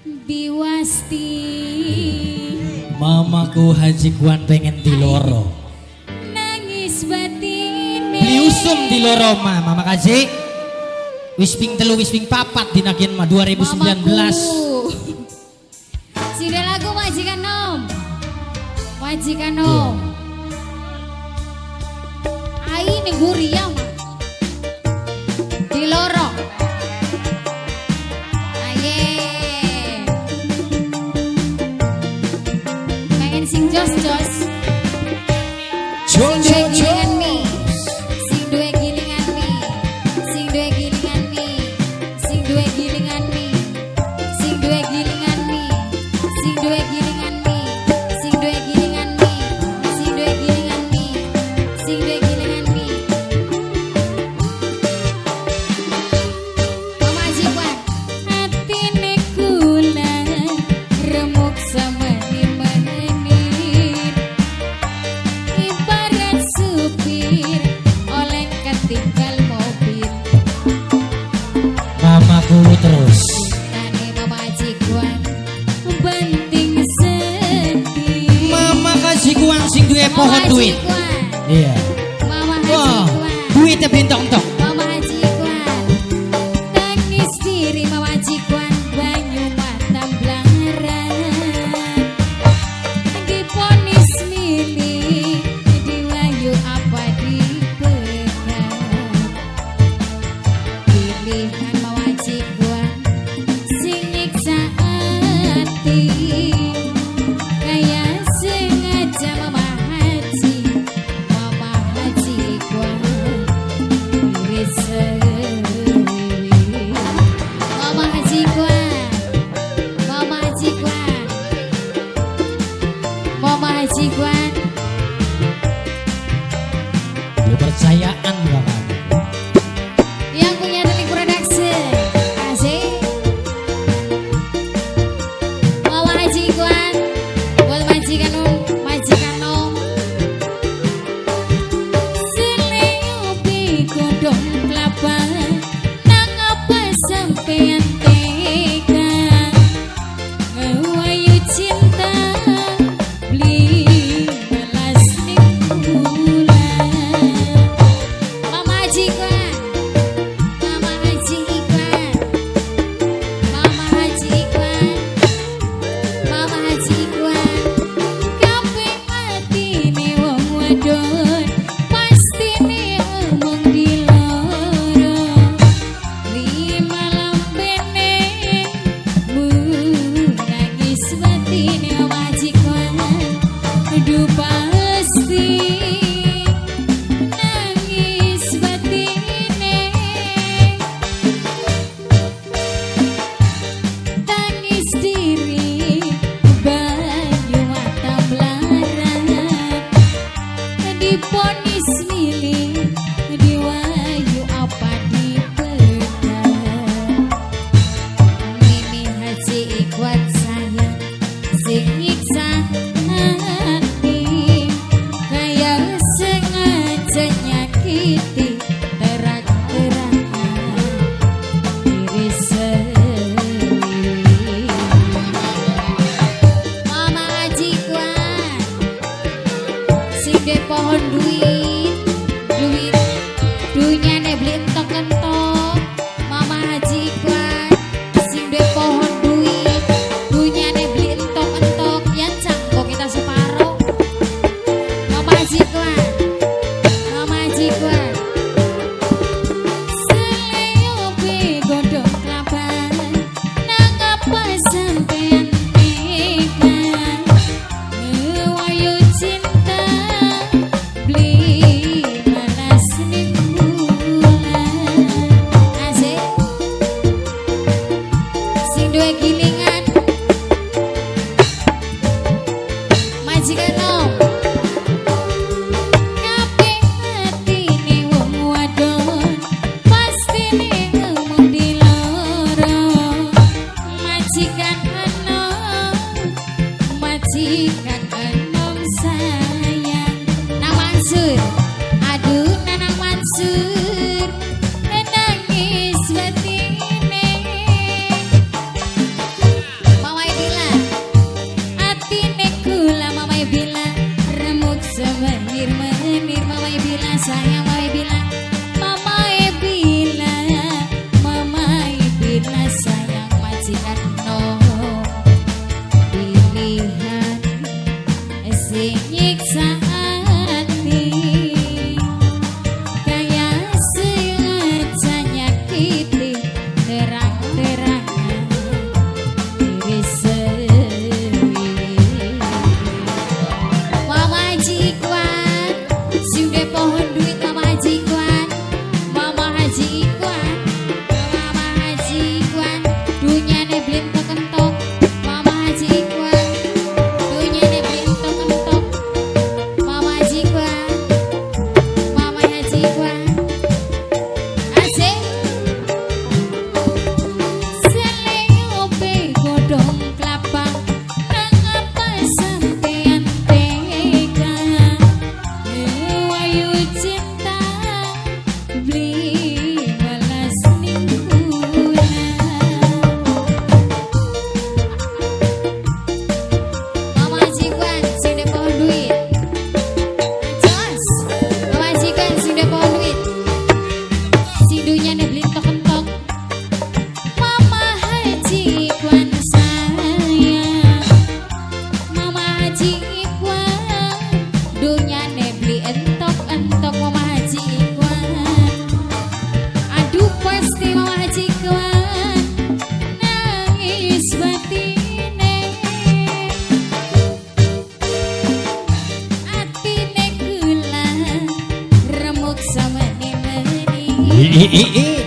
Biwasti Mamaku Haji Kuan pengen diloro. nangis batin Beli usum diloro mama kaji. Wisping telu wisping papat dinakin mah 2019. Sida lagu majikan nom. Majikan nom. Ai ning guri ya mah. Diloro. Aye. Pengen sing jos-jos. Jol jol jol. Sing duwe gilingan mi. Sing duwe gilingan mi. Sing duwe gilingan mi. Sing duwe gilingan mi. Sing duwe gilingan mi. Sing duwe gilingan mi. Sing duwe gilingan mi. Sing duwe gilingan mi. Mama Jikwan, atine kula remuk semenit-menit. Ibarat supir oleh ketinggal mobil. Mamaku terus. Tane Mama Jikwan banting sedih. Mama Haji Kuan sing duwe pohon duit. Iya. Mama Wah, Jikwan. duitnya bintang-tong. Mama Jikwan tangis diri. Mama Jikwan banyu matam blangaran. Diponis milih diwayu apa dipegat. Pilihan Mama Jikwan sing nyiksa ati. Kaya sengaja Mama Haji Jikwan iris sewiwi. Mama Jikwan, Mama Jikwan, Mama Jikwan. Kepercayaan bapak. Yang punya Delik Production. eh